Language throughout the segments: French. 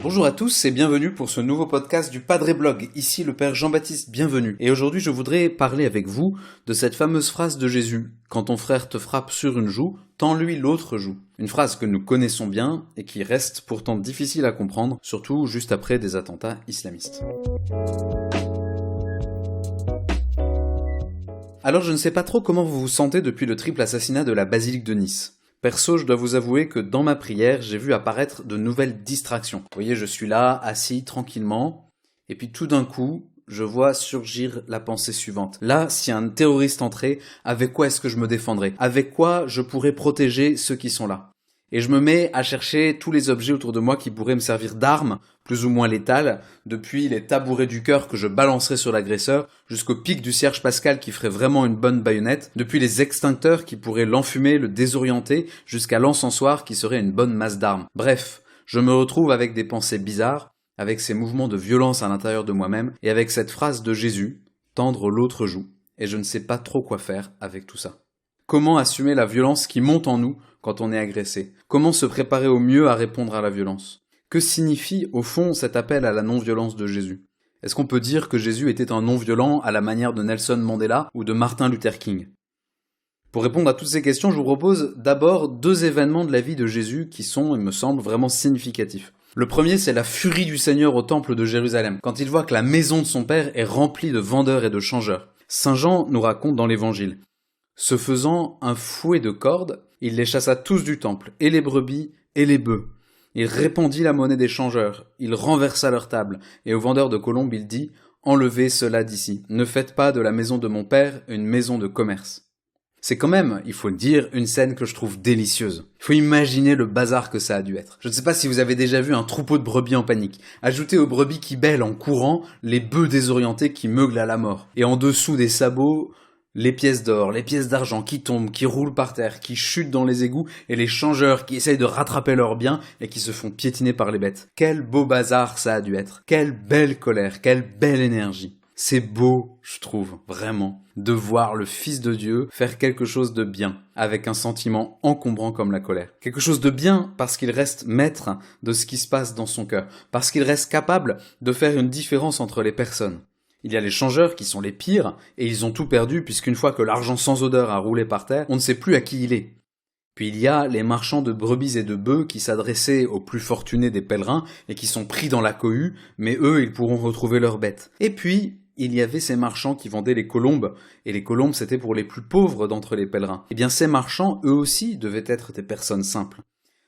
Bonjour à tous et bienvenue pour ce nouveau podcast du Padre Blog, ici le Père Jean-Baptiste, bienvenue. Et aujourd'hui je voudrais parler avec vous de cette fameuse phrase de Jésus « Quand ton frère te frappe sur une joue, tends-lui l'autre joue ». Une phrase que nous connaissons bien et qui reste pourtant difficile à comprendre, surtout juste après des attentats islamistes. Alors je ne sais pas trop comment vous vous sentez depuis le triple assassinat de la basilique de Nice. Perso, je dois vous avouer que dans ma prière, j'ai vu apparaître de nouvelles distractions. Vous voyez, je suis là, assis tranquillement, et puis tout d'un coup, je vois surgir la pensée suivante. Là, si un terroriste entrait, avec quoi est-ce que je me défendrais? Avec quoi je pourrais protéger ceux qui sont là? Et je me mets à chercher tous les objets autour de moi qui pourraient me servir d'armes, plus ou moins létales, depuis les tabourets du cœur que je balancerais sur l'agresseur, jusqu'au pic du cierge pascal qui ferait vraiment une bonne baïonnette, depuis les extincteurs qui pourraient l'enfumer, le désorienter, jusqu'à l'encensoir qui serait une bonne masse d'armes. Bref, je me retrouve avec des pensées bizarres, avec ces mouvements de violence à l'intérieur de moi-même, et avec cette phrase de Jésus, « tendre l'autre joue », et je ne sais pas trop quoi faire avec tout ça. Comment assumer la violence qui monte en nous quand on est agressé? Comment se préparer au mieux à répondre à la violence? Que signifie, au fond, cet appel à la non-violence de Jésus? Est-ce qu'on peut dire que Jésus était un non-violent à la manière de Nelson Mandela ou de Martin Luther King? Pour répondre à toutes ces questions, je vous propose d'abord deux événements de la vie de Jésus qui sont, il me semble, vraiment significatifs. Le premier, c'est la furie du Seigneur au temple de Jérusalem, quand il voit que la maison de son Père est remplie de vendeurs et de changeurs. Saint Jean nous raconte dans l'Évangile: se faisant un fouet de cordes, il les chassa tous du temple, et les brebis, et les bœufs. Il répandit la monnaie des changeurs, il renversa leur table, et aux vendeurs de colombes il dit « Enlevez cela d'ici, ne faites pas de la maison de mon père une maison de commerce ». C'est quand même, il faut le dire, une scène que je trouve délicieuse. Il faut imaginer le bazar que ça a dû être. Je ne sais pas si vous avez déjà vu un troupeau de brebis en panique. Ajoutez aux brebis qui bêlent en courant les bœufs désorientés qui meuglent à la mort. Et en dessous des sabots, les pièces d'or, les pièces d'argent qui tombent, qui roulent par terre, qui chutent dans les égouts, et les changeurs qui essayent de rattraper leurs biens et qui se font piétiner par les bêtes. Quel beau bazar ça a dû être. Quelle belle colère, quelle belle énergie. C'est beau, je trouve, vraiment, de voir le Fils de Dieu faire quelque chose de bien, avec un sentiment encombrant comme la colère. Quelque chose de bien parce qu'il reste maître de ce qui se passe dans son cœur, parce qu'il reste capable de faire une différence entre les personnes. Il y a les changeurs qui sont les pires, et ils ont tout perdu puisqu'une fois que l'argent sans odeur a roulé par terre, on ne sait plus à qui il est. Puis il y a les marchands de brebis et de bœufs qui s'adressaient aux plus fortunés des pèlerins et qui sont pris dans la cohue, mais eux, ils pourront retrouver leurs bêtes. Et puis, il y avait ces marchands qui vendaient les colombes, et les colombes c'était pour les plus pauvres d'entre les pèlerins. Eh bien ces marchands, eux aussi, devaient être des personnes simples.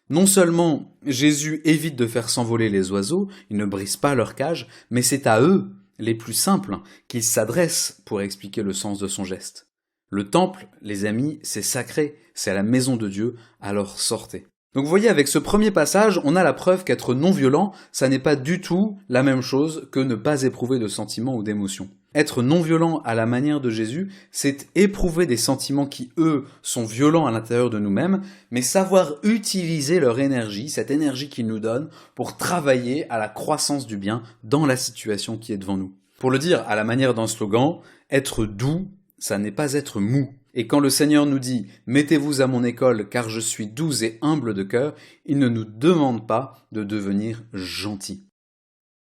Non seulement Jésus évite de faire s'envoler les oiseaux, il ne brise pas leur cage, mais c'est à eux, les plus simples, qu'il s'adresse pour expliquer le sens de son geste. Le temple, les amis, c'est sacré, c'est la maison de Dieu, alors sortez. Donc vous voyez, avec ce premier passage, on a la preuve qu'être non-violent, ça n'est pas du tout la même chose que ne pas éprouver de sentiments ou d'émotions. Être non-violent à la manière de Jésus, c'est éprouver des sentiments qui, eux, sont violents à l'intérieur de nous-mêmes, mais savoir utiliser leur énergie, cette énergie qu'ils nous donnent, pour travailler à la croissance du bien dans la situation qui est devant nous. Pour le dire à la manière d'un slogan, être doux, ça n'est pas être mou. Et quand le Seigneur nous dit « Mettez-vous à mon école car je suis doux et humble de cœur », il ne nous demande pas de devenir gentils.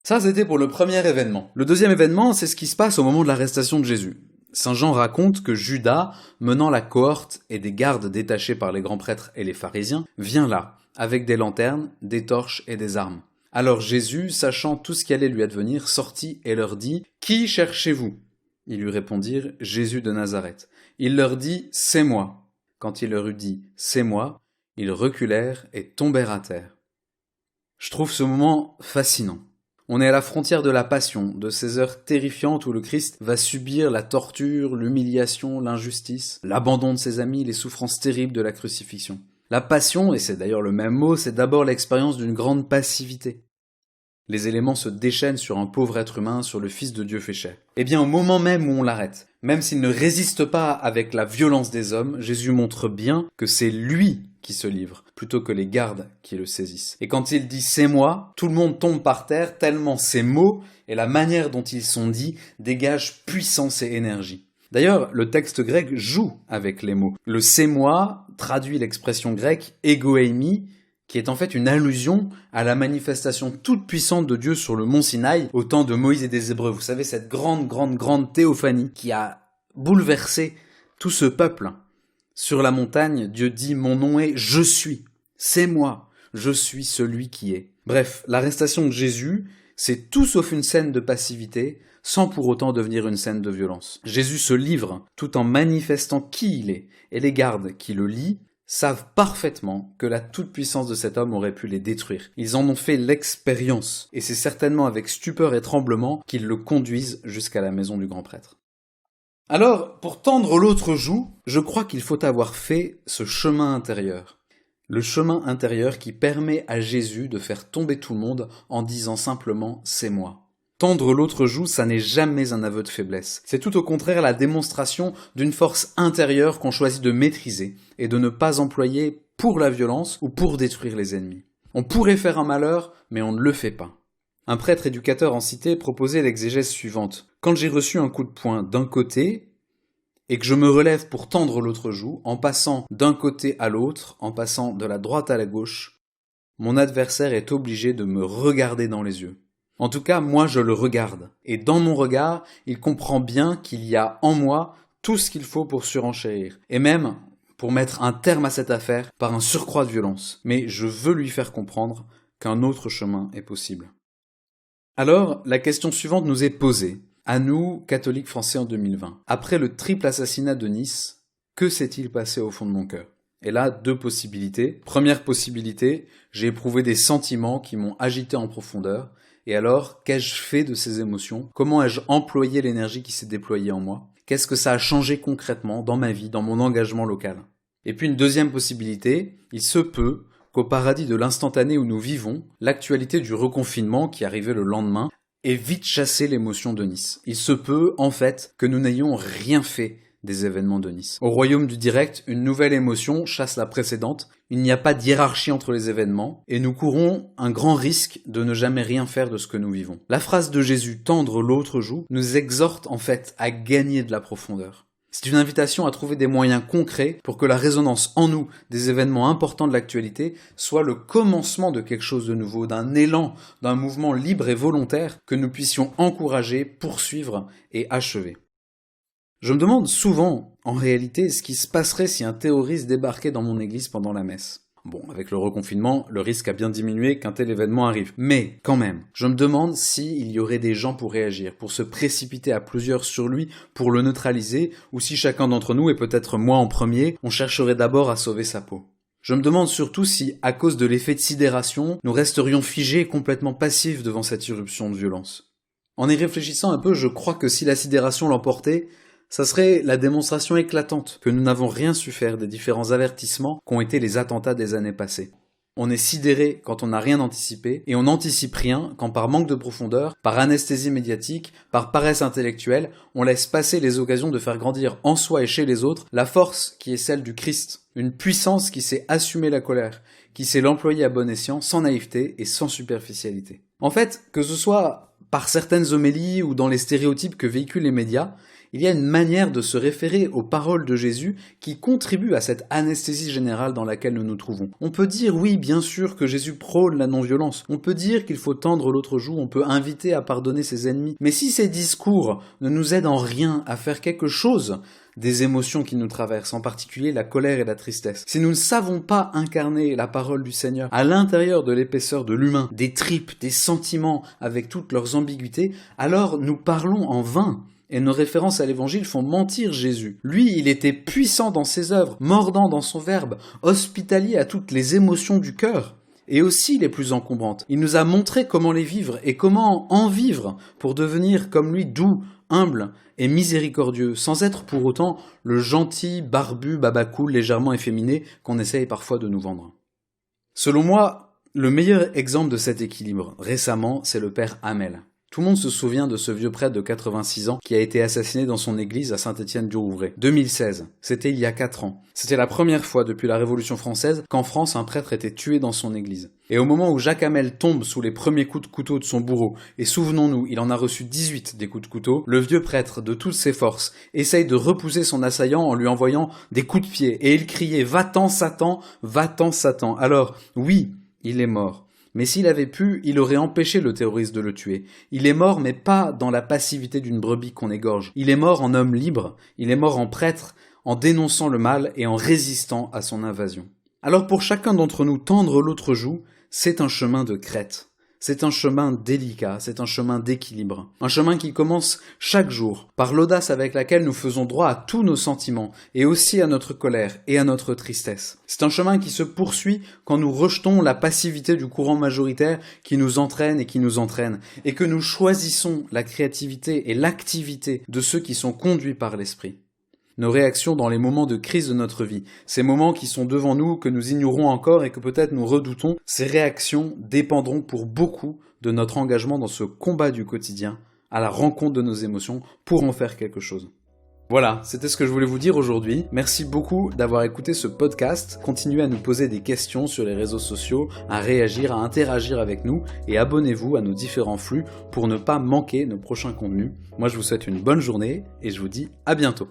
Ça, c'était pour le premier événement. Le deuxième événement, c'est ce qui se passe au moment de l'arrestation de Jésus. Saint Jean raconte que Judas, menant la cohorte et des gardes détachés par les grands prêtres et les pharisiens, vient là, avec des lanternes, des torches et des armes. Alors Jésus, sachant tout ce qui allait lui advenir, sortit et leur dit « Qui cherchez-vous » Ils lui répondirent « Jésus de Nazareth ». Il leur dit « C'est moi ». Quand il leur eut dit « C'est moi », ils reculèrent et tombèrent à terre. Je trouve ce moment fascinant. On est à la frontière de la passion, de ces heures terrifiantes où le Christ va subir la torture, l'humiliation, l'injustice, l'abandon de ses amis, les souffrances terribles de la crucifixion. La passion, et c'est d'ailleurs le même mot, c'est d'abord l'expérience d'une grande passivité. Les éléments se déchaînent sur un pauvre être humain, sur le Fils de Dieu fait chair. Eh bien, au moment même où on l'arrête, même s'il ne résiste pas avec la violence des hommes, Jésus montre bien que c'est lui qui se livre, plutôt que les gardes qui le saisissent. Et quand il dit « c'est moi », tout le monde tombe par terre tellement ces mots et la manière dont ils sont dits dégagent puissance et énergie. D'ailleurs, le texte grec joue avec les mots. Le « c'est moi » traduit l'expression grecque « ego eimi », qui est en fait une allusion à la manifestation toute puissante de Dieu sur le mont Sinaï au temps de Moïse et des Hébreux. Vous savez, cette grande théophanie qui a bouleversé tout ce peuple. Sur la montagne, Dieu dit « Mon nom est « Je suis ». C'est moi. Je suis celui qui est. Bref, l'arrestation de Jésus, c'est tout sauf une scène de passivité, sans pour autant devenir une scène de violence. Jésus se livre tout en manifestant qui il est, et les gardes qui le lient savent parfaitement que la toute-puissance de cet homme aurait pu les détruire. Ils en ont fait l'expérience, et c'est certainement avec stupeur et tremblement qu'ils le conduisent jusqu'à la maison du grand prêtre. Alors, pour tendre l'autre joue, je crois qu'il faut avoir fait ce chemin intérieur. Le chemin intérieur qui permet à Jésus de faire tomber tout le monde en disant simplement « c'est moi ». Tendre l'autre joue, ça n'est jamais un aveu de faiblesse. C'est tout au contraire la démonstration d'une force intérieure qu'on choisit de maîtriser et de ne pas employer pour la violence ou pour détruire les ennemis. On pourrait faire un malheur, mais on ne le fait pas. Un prêtre éducateur en cité proposait l'exégèse suivante. Quand j'ai reçu un coup de poing d'un côté, et que je me relève pour tendre l'autre joue, en passant d'un côté à l'autre, en passant de la droite à la gauche, mon adversaire est obligé de me regarder dans les yeux. En tout cas, moi je le regarde, et dans mon regard, il comprend bien qu'il y a en moi tout ce qu'il faut pour surenchérir, et même pour mettre un terme à cette affaire par un surcroît de violence. Mais je veux lui faire comprendre qu'un autre chemin est possible. Alors, la question suivante nous est posée. À nous, catholiques français en 2020. Après le triple assassinat de Nice, que s'est-il passé au fond de mon cœur ? Et là, deux possibilités. Première possibilité, j'ai éprouvé des sentiments qui m'ont agité en profondeur. Et alors, qu'ai-je fait de ces émotions ? Comment ai-je employé l'énergie qui s'est déployée en moi ? Qu'est-ce que ça a changé concrètement dans ma vie, dans mon engagement local ? Et puis une deuxième possibilité, il se peut qu'au paradis de l'instantané où nous vivons, l'actualité du reconfinement qui arrivait le lendemain et vite chasser l'émotion de Nice. Il se peut, en fait, que nous n'ayons rien fait des événements de Nice. Au royaume du direct, une nouvelle émotion chasse la précédente, il n'y a pas de hiérarchie entre les événements, et nous courons un grand risque de ne jamais rien faire de ce que nous vivons. La phrase de Jésus « tendre l'autre joue » nous exhorte en fait à gagner de la profondeur. C'est une invitation à trouver des moyens concrets pour que la résonance en nous des événements importants de l'actualité soit le commencement de quelque chose de nouveau, d'un élan, d'un mouvement libre et volontaire que nous puissions encourager, poursuivre et achever. Je me demande souvent, en réalité, ce qui se passerait si un terroriste débarquait dans mon église pendant la messe. Bon, avec le reconfinement, le risque a bien diminué qu'un tel événement arrive. Mais, quand même, je me demande s'il y aurait des gens pour réagir, pour se précipiter à plusieurs sur lui, pour le neutraliser, ou si chacun d'entre nous, et peut-être moi en premier, on chercherait d'abord à sauver sa peau. Je me demande surtout si, à cause de l'effet de sidération, nous resterions figés et complètement passifs devant cette irruption de violence. En y réfléchissant un peu, je crois que si la sidération l'emportait, ça serait la démonstration éclatante que nous n'avons rien su faire des différents avertissements qu'ont été les attentats des années passées. On est sidéré quand on n'a rien anticipé, et on n'anticipe rien quand par manque de profondeur, par anesthésie médiatique, par paresse intellectuelle, on laisse passer les occasions de faire grandir en soi et chez les autres la force qui est celle du Christ, une puissance qui sait assumer la colère, qui sait l'employer à bon escient, sans naïveté et sans superficialité. En fait, que ce soit par certaines homélies ou dans les stéréotypes que véhiculent les médias, il y a une manière de se référer aux paroles de Jésus qui contribue à cette anesthésie générale dans laquelle nous nous trouvons. On peut dire, oui, bien sûr, que Jésus prône la non-violence. On peut dire qu'il faut tendre l'autre joue, on peut inviter à pardonner ses ennemis. Mais si ces discours ne nous aident en rien à faire quelque chose des émotions qui nous traversent, en particulier la colère et la tristesse, si nous ne savons pas incarner la parole du Seigneur à l'intérieur de l'épaisseur de l'humain, des tripes, des sentiments avec toutes leurs ambiguïtés, alors nous parlons en vain. Et nos références à l'évangile font mentir Jésus. Lui, il était puissant dans ses œuvres, mordant dans son verbe, hospitalier à toutes les émotions du cœur, et aussi les plus encombrantes. Il nous a montré comment les vivre et comment en vivre pour devenir comme lui doux, humble et miséricordieux, sans être pour autant le gentil, barbu, babacool, légèrement efféminé qu'on essaye parfois de nous vendre. Selon moi, le meilleur exemple de cet équilibre, récemment, c'est le père Hamel. Tout le monde se souvient de ce vieux prêtre de 86 ans qui a été assassiné dans son église à Saint-Étienne-du-Rouvray. 2016, c'était il y a 4 ans. C'était la première fois depuis la Révolution française qu'en France un prêtre était tué dans son église. Et au moment où Jacques Hamel tombe sous les premiers coups de couteau de son bourreau, et souvenons-nous, il en a reçu 18 des coups de couteau, le vieux prêtre, de toutes ses forces, essaye de repousser son assaillant en lui envoyant des coups de pied, et il criait « Va-t'en Satan, va-t'en Satan ». Alors, oui, il est mort. Mais s'il avait pu, il aurait empêché le terroriste de le tuer. Il est mort, mais pas dans la passivité d'une brebis qu'on égorge. Il est mort en homme libre, il est mort en prêtre, en dénonçant le mal et en résistant à son invasion. Alors pour chacun d'entre nous, tendre l'autre joue, c'est un chemin de crête. C'est un chemin délicat, c'est un chemin d'équilibre. Un chemin qui commence chaque jour, par l'audace avec laquelle nous faisons droit à tous nos sentiments, et aussi à notre colère et à notre tristesse. C'est un chemin qui se poursuit quand nous rejetons la passivité du courant majoritaire qui nous entraîne, et que nous choisissons la créativité et l'activité de ceux qui sont conduits par l'esprit. Nos réactions dans les moments de crise de notre vie, ces moments qui sont devant nous, que nous ignorons encore et que peut-être nous redoutons, ces réactions dépendront pour beaucoup de notre engagement dans ce combat du quotidien, à la rencontre de nos émotions, pour en faire quelque chose. Voilà, c'était ce que je voulais vous dire aujourd'hui. Merci beaucoup d'avoir écouté ce podcast. Continuez à nous poser des questions sur les réseaux sociaux, à réagir, à interagir avec nous et abonnez-vous à nos différents flux pour ne pas manquer nos prochains contenus. Moi, je vous souhaite une bonne journée et je vous dis à bientôt.